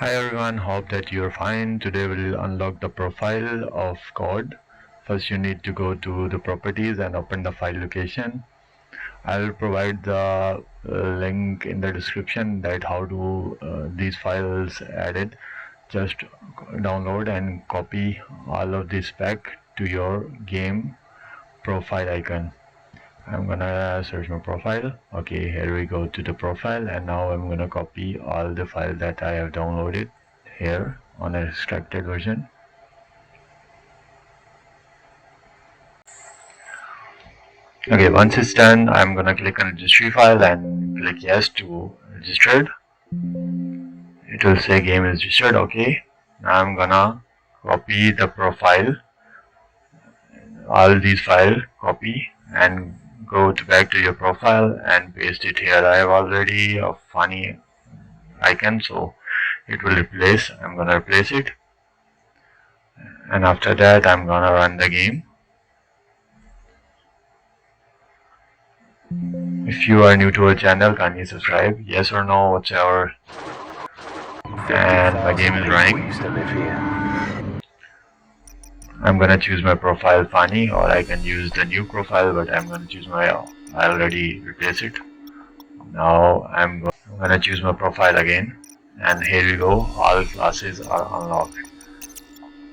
Hi everyone, hope that you're fine. Today we'll unlock the profile of code. First you need to go to the properties and open the file location. I'll provide the link in the description that how to these files added. Just download and copy all of this back to your game profile icon. I'm gonna search my profile. Okay, here we go to the profile, and now I'm gonna copy all the files that I have downloaded here on a extracted version. Okay, once it's done, I'm gonna click on registry file and click yes to registered. It will say game is registered. Okay, now I'm gonna copy the profile, all these files, copy and go back to your profile and paste it here. I have already a funny icon, so it will replace. I'm gonna replace it, and after that I'm gonna run the game. If you are new to our channel, kindly subscribe, yes or no, whatever. And my game is running. I'm gonna choose my profile funny, or I can use the new profile, but I'm gonna choose my I already replaced it. Now I'm gonna choose my profile again, and here we go, all classes are unlocked.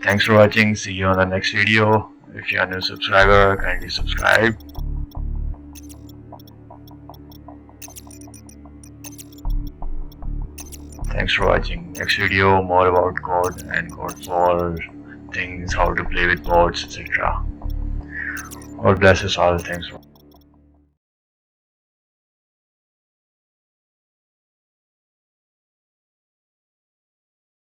Thanks for watching, see you on the next video. If you are a new subscriber, kindly subscribe. Thanks for watching. Next video more about code and code for things, how to play with bots, etc. God bless us all. Thanks for